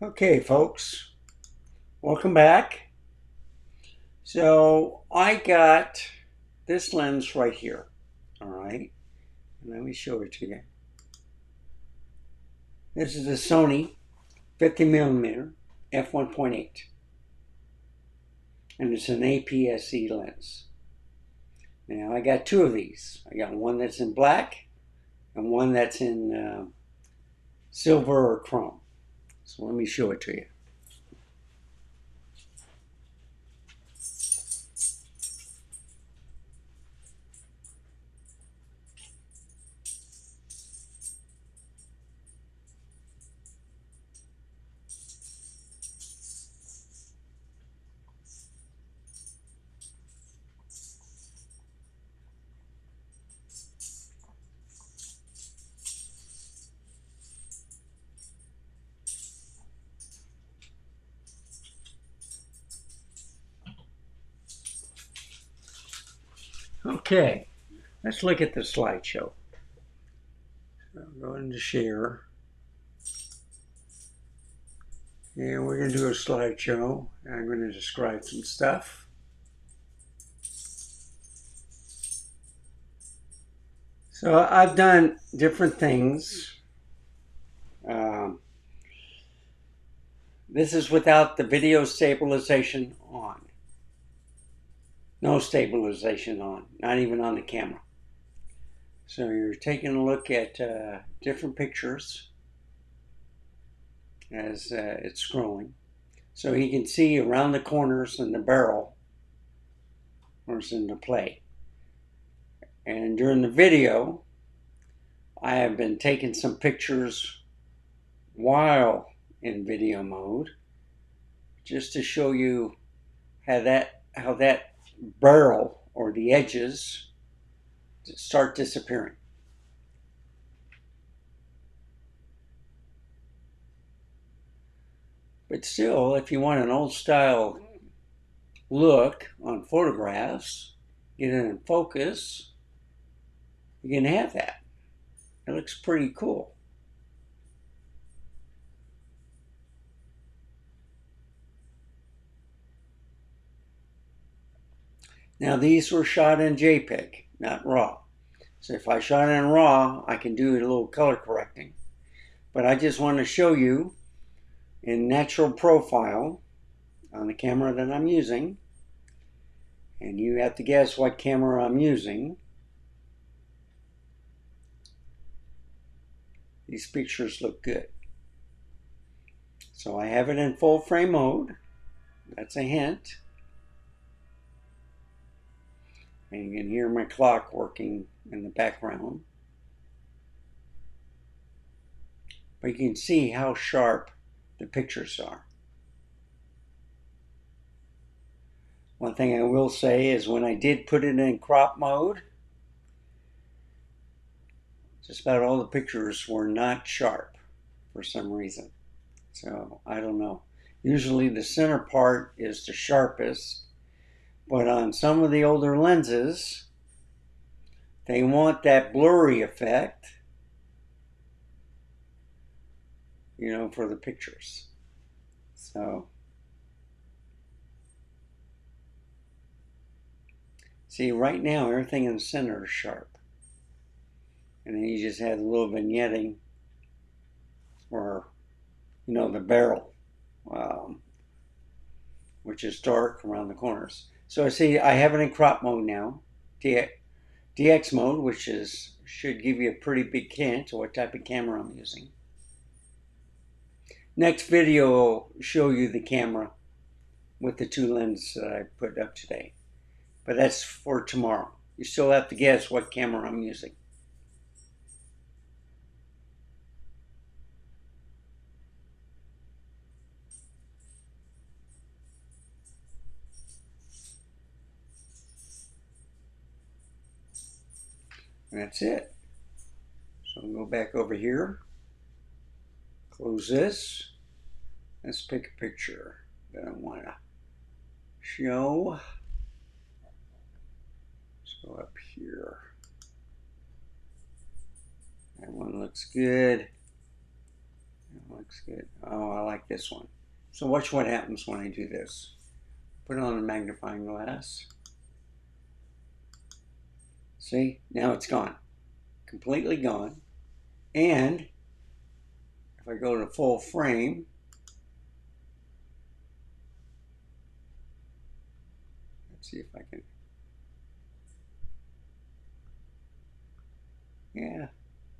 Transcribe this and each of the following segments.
Okay, folks, welcome back. So I got this lens right here. All right, let me show it to you. This is a Sony 50 millimeter f1.8, and it's an APS-C lens. Now I got two of these. I got one that's in black and one that's in silver or chrome. So let me show it to you. Okay, let's look at the slideshow. So I'm going to share. And we're going to do a slideshow. I'm going to describe some stuff. So I've done different things. Um, this is without the video stabilization on. No stabilization on, not even on the camera. So you're taking a look at different pictures as it's scrolling. So you can see around the corners and the barrel comes into play. And during the video, I have been taking some pictures while in video mode, just to show you how that barrel or the edges start disappearing. But still, if you want an old style look on photographs, get it in focus, you can have that. It looks pretty cool. Now these were shot in JPEG, not RAW. So if I shot in RAW, I can do a little color correcting. But I just want to show you in natural profile on the camera that I'm using. And you have to guess what camera I'm using. These pictures look good. So I have it in full frame mode. That's a hint. And you can hear my clock working in the background. But you can see how sharp the pictures are. One thing I will say is when I did put it in crop mode, just about all the pictures were not sharp for some reason. So I don't know. Usually the center part is the sharpest, but on some of the older lenses, they want that blurry effect, for the pictures. So, see, right now everything in the center is sharp. And then you just have a little vignetting, or, the barrel, which is dark around the corners. So I see I have it in crop mode now, DX mode, which should give you a pretty big hint of what type of camera I'm using. Next video will show you the camera with the two lenses that I put up today. But that's for tomorrow. You still have to guess what camera I'm using. And that's it. So I'll go back over here. Close this. Let's pick a picture that I want to show. Let's go up here. That one looks good. That looks good. Oh, I like this one. So watch what happens when I do this. Put it on a magnifying glass. See, now it's gone. Completely gone. And if I go to full frame, let's see if I can. Yeah,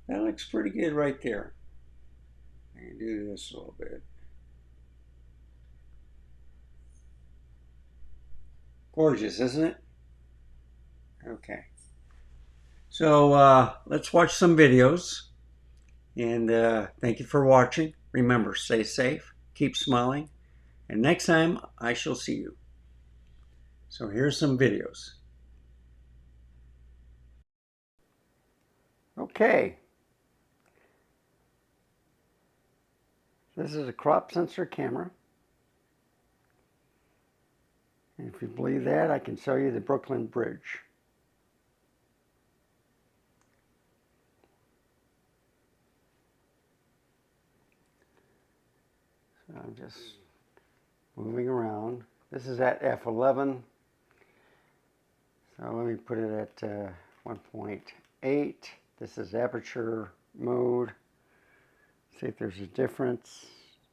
that looks pretty good right there. I can do this a little bit. Gorgeous, isn't it? Okay. So let's watch some videos. And thank you for watching. Remember, stay safe, keep smiling, and next time I shall see you. So here's some videos. Okay. This is a crop sensor camera. And if you believe that, I can show you the Brooklyn Bridge. So I'm just moving around. This is at f11. So let me put it at 1.8. This is aperture mode. See if there's a difference.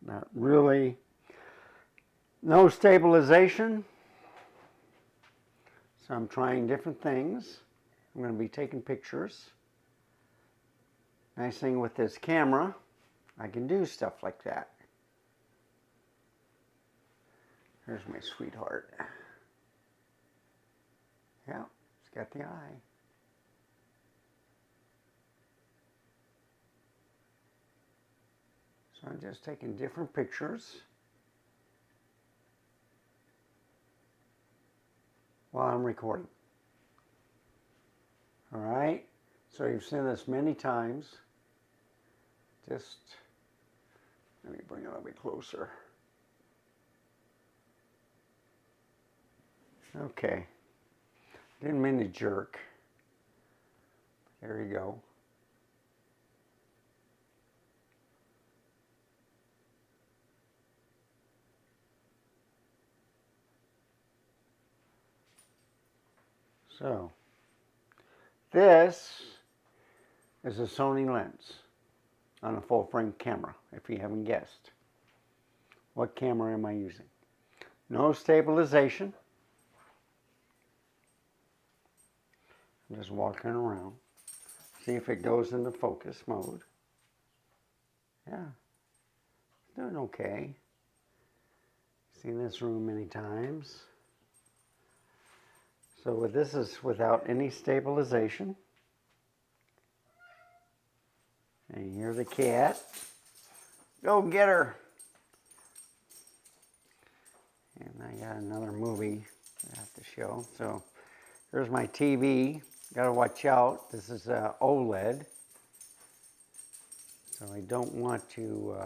Not really. No stabilization. So I'm trying different things. I'm going to be taking pictures. Nice thing with this camera, I can do stuff like that. Here's my sweetheart. Yeah, it's got the eye. So I'm just taking different pictures while I'm recording. All right, so you've seen this many times. Just, let me bring it a little bit closer. Okay, didn't mean to jerk. There you go. So, this is a Sony lens on a full frame camera, if you haven't guessed. What camera am I using? No stabilization. I'm just walking around. See if it goes into focus mode. Yeah, doing okay. Seen this room many times. So this is without any stabilization. And you hear the cat. Go get her. And I got another movie I have to show. So here's my TV. Got to watch out. This is OLED. So I don't want to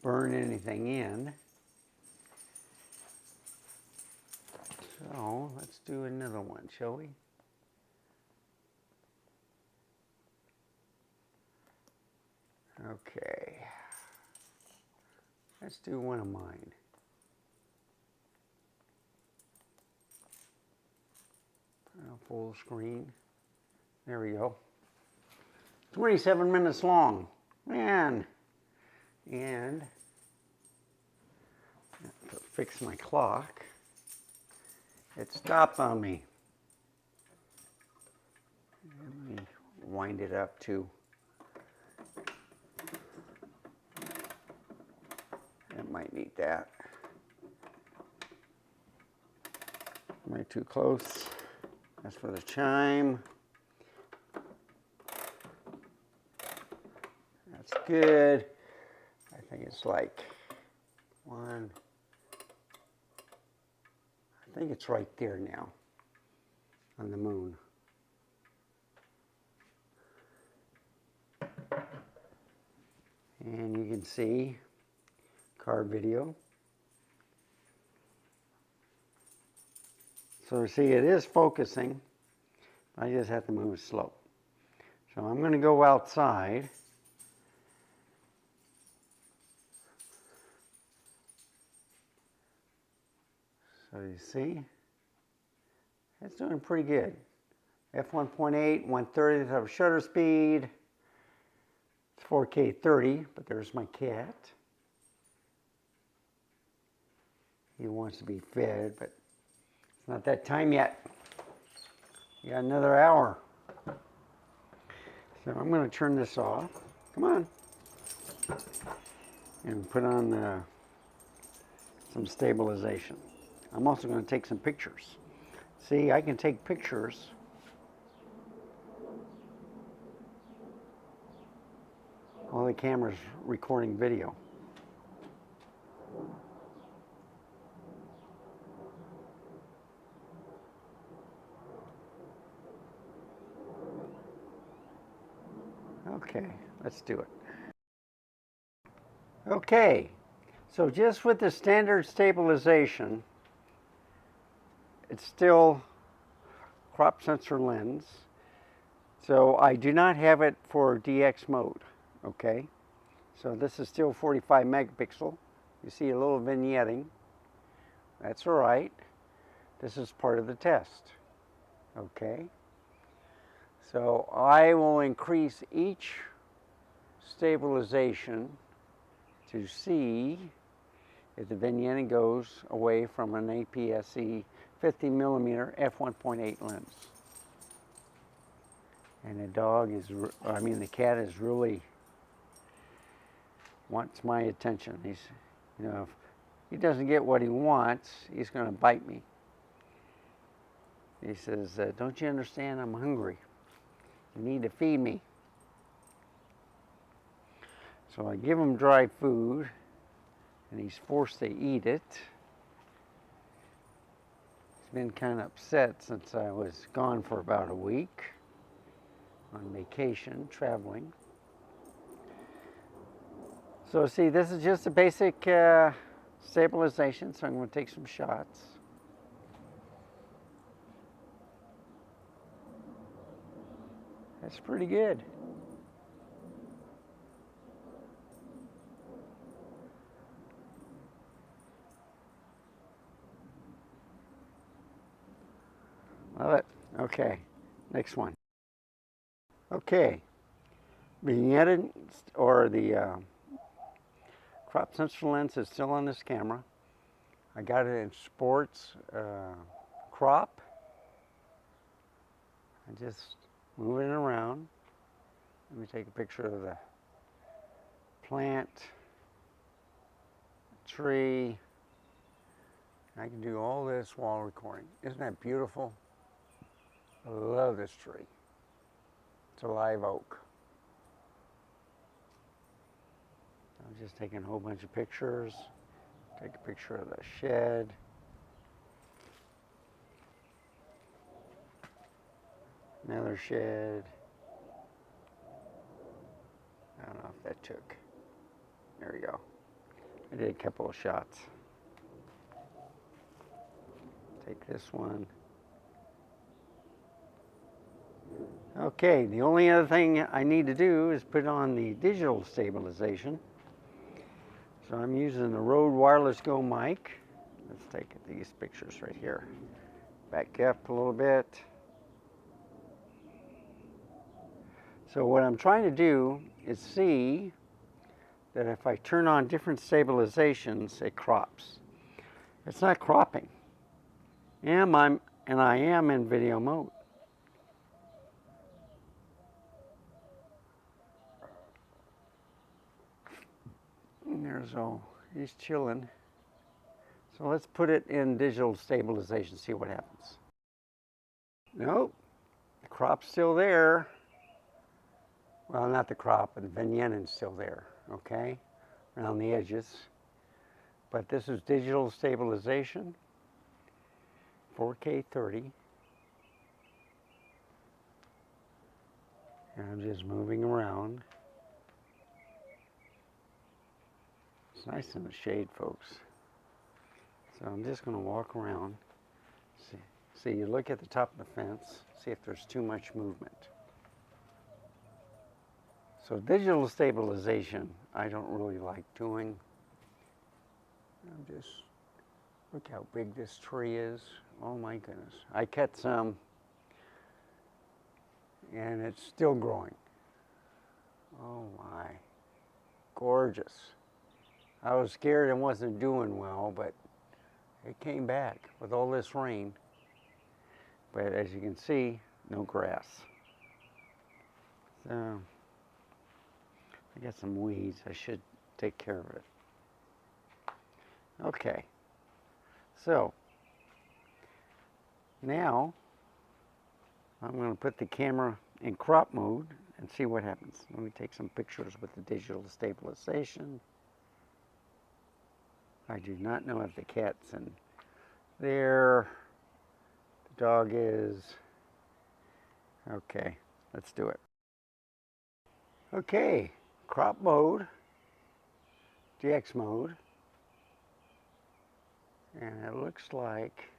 burn anything in. So let's do another one, shall we? Okay. Let's do one of mine. Full screen. There we go. 27 minutes long. Man. And to fix my clock, it stopped on me. Let me wind it up too. It might need that. Am I too close? That's for the chime. That's good. I think it's like one. I think it's right there now on the moon. And you can see car video. So see, it is focusing. I just have to move slow. So I'm going to go outside. So you see, it's doing pretty good. f1.8, 1/30th of shutter speed. It's 4K 30, but there's my cat. He wants to be fed, but it's not that time yet. You got another hour. So I'm going to turn this off. Come on. And put on some stabilization. I'm also going to take some pictures. See, I can take pictures while the camera's recording video. Okay, let's do it. Okay, so just with the standard stabilization, it's still crop sensor lens. So I do not have it for DX mode, okay? So this is still 45 megapixel. You see a little vignetting. That's all right. This is part of the test, okay? So I will increase each stabilization to see if the vignetting goes away from an APS-C 50 millimeter f1.8 lens. And the cat is really wants my attention. He's, if he doesn't get what he wants, he's going to bite me. He says, don't you understand I'm hungry? You need to feed me. So I give him dry food, and he's forced to eat it. He's been kind of upset since I was gone for about a week on vacation, traveling. So see, this is just a basic stabilization, so I'm going to take some shots. That's pretty good. Love it. Okay, next one. Okay, vignetted, or the crop sensor lens is still on this camera. I got it in sports crop. I'm just moving it around. Let me take a picture of the plant, tree. I can do all this while recording. Isn't that beautiful? I love this tree. It's a live oak. I'm just taking a whole bunch of pictures. Take a picture of the shed. Another shed. I don't know if that took. There we go. I did a couple of shots. Take this one. Okay, the only other thing I need to do is put on the digital stabilization. So I'm using the Rode Wireless Go mic. Let's take these pictures right here. Back up a little bit. So what I'm trying to do is see that if I turn on different stabilizations, it crops. It's not cropping. And I am in video mode. And there's he's chilling. So let's put it in digital stabilization, see what happens. Nope, the crop's still there. Well, not the crop, but the vignetting's still there, okay, around the edges. But this is digital stabilization, 4K 30. And I'm just moving around. It's nice in the shade, folks. So I'm just going to walk around. See, you look at the top of the fence, see if there's too much movement. So digital stabilization, I don't really like doing. Look how big this tree is. Oh my goodness. I cut some and it's still growing. Oh my, gorgeous. I was scared it wasn't doing well, but it came back with all this rain. But as you can see, no grass. So I got some weeds. I should take care of it. Okay. So now I'm going to put the camera in crop mode and see what happens. Let me take some pictures with the digital stabilization. I do not know if the cat's in there. The dog is. Okay, let's do it. Okay, crop mode, DX mode, and it looks like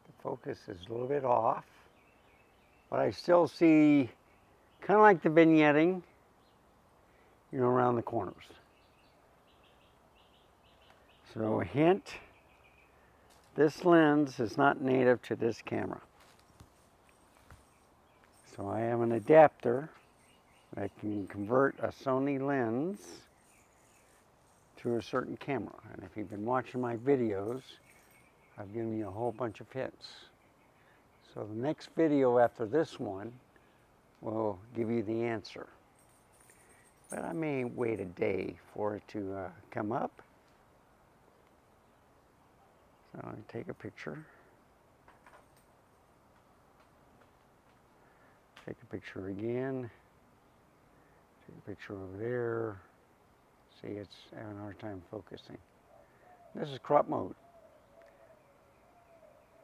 the focus is a little bit off, but I still see kind of like the vignetting, you know, around the corners. So a hint, this lens is not native to this camera. So I have an adapter that can convert a Sony lens to a certain camera. And if you've been watching my videos, I've given you a whole bunch of hints. So the next video after this one will give you the answer. But I may wait a day for it to come up. So I'll take a picture. Take a picture again. Take a picture over there. See, it's having a hard time focusing. This is crop mode.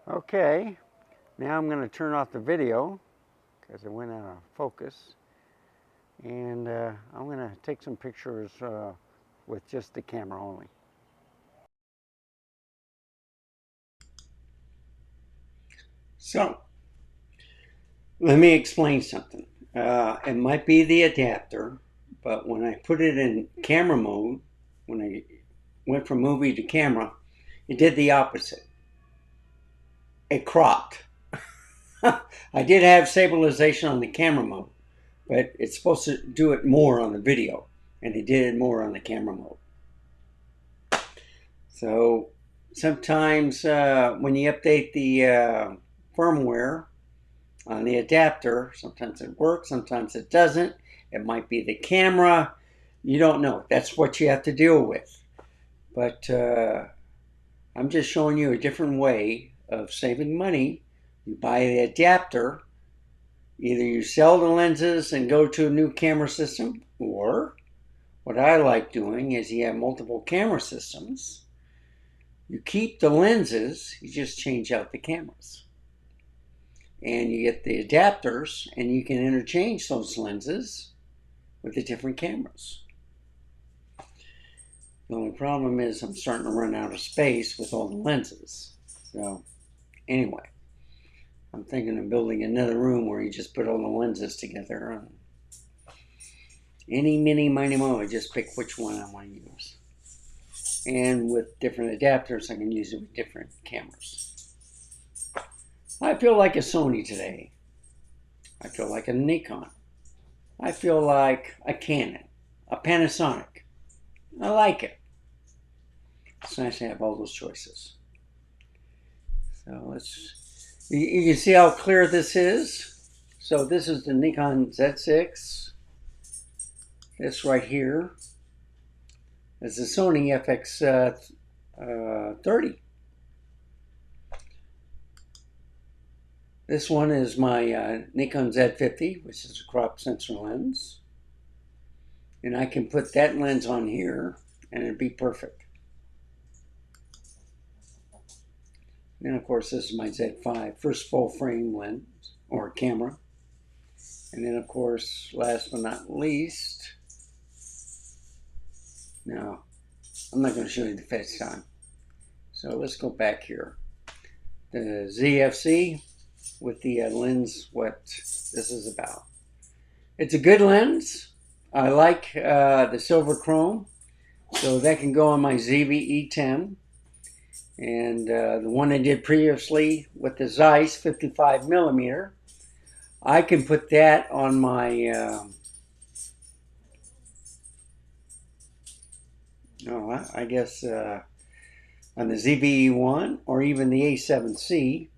Okay, now I'm going to turn off the video because it went out of focus. And I'm going to take some pictures with just the camera only. So, let me explain something. It might be the adapter, but when I put it in camera mode, when I went from movie to camera, it did the opposite. It cropped. I did have stabilization on the camera mode, but it's supposed to do it more on the video, and it did it more on the camera mode. So sometimes when you update the firmware on the adapter, sometimes it works, sometimes it doesn't. It might be the camera. You don't know. That's what you have to deal with. But I'm just showing you a different way of saving money. You buy the adapter. Either you sell the lenses and go to a new camera system, or what I like doing is you have multiple camera systems. You keep the lenses, you just change out the cameras. And you get the adapters, and you can interchange those lenses with the different cameras. The only problem is I'm starting to run out of space with all the lenses. So anyway, I'm thinking of building another room where you just put all the lenses together. Any, mini, miny, mo, I just pick which one I want to use. And with different adapters, I can use it with different cameras. I feel like a Sony today. I feel like a Nikon. I feel like a Canon, a Panasonic. I like it. It's nice to have all those choices. So you can see how clear this is. So this is the Nikon Z6. This right here is the Sony FX30. This one is my Nikon Z50, which is a crop sensor lens. And I can put that lens on here and it'd be perfect. And of course, this is my Z5, first full frame lens or camera. And then of course, last but not least, now I'm not going to show you the FaceTime. So let's go back here. The ZFC with the lens, what this is about. It's a good lens. I like the silver chrome, so that can go on my ZV-E10. And the one I did previously with the Zeiss 55 millimeter, I can put that on my I guess on the ZV-E1 or even the A7C,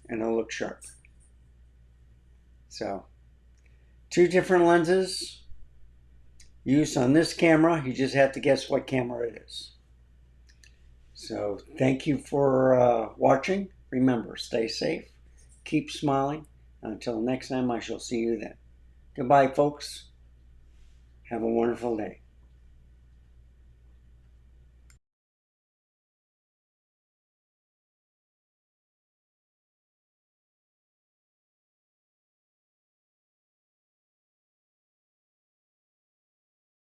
and it'll look sharp. So, two different lenses used on this camera. You just have to guess what camera it is. So, thank you for watching. Remember, stay safe, keep smiling. Until next time, I shall see you then. Goodbye, folks. Have a wonderful day.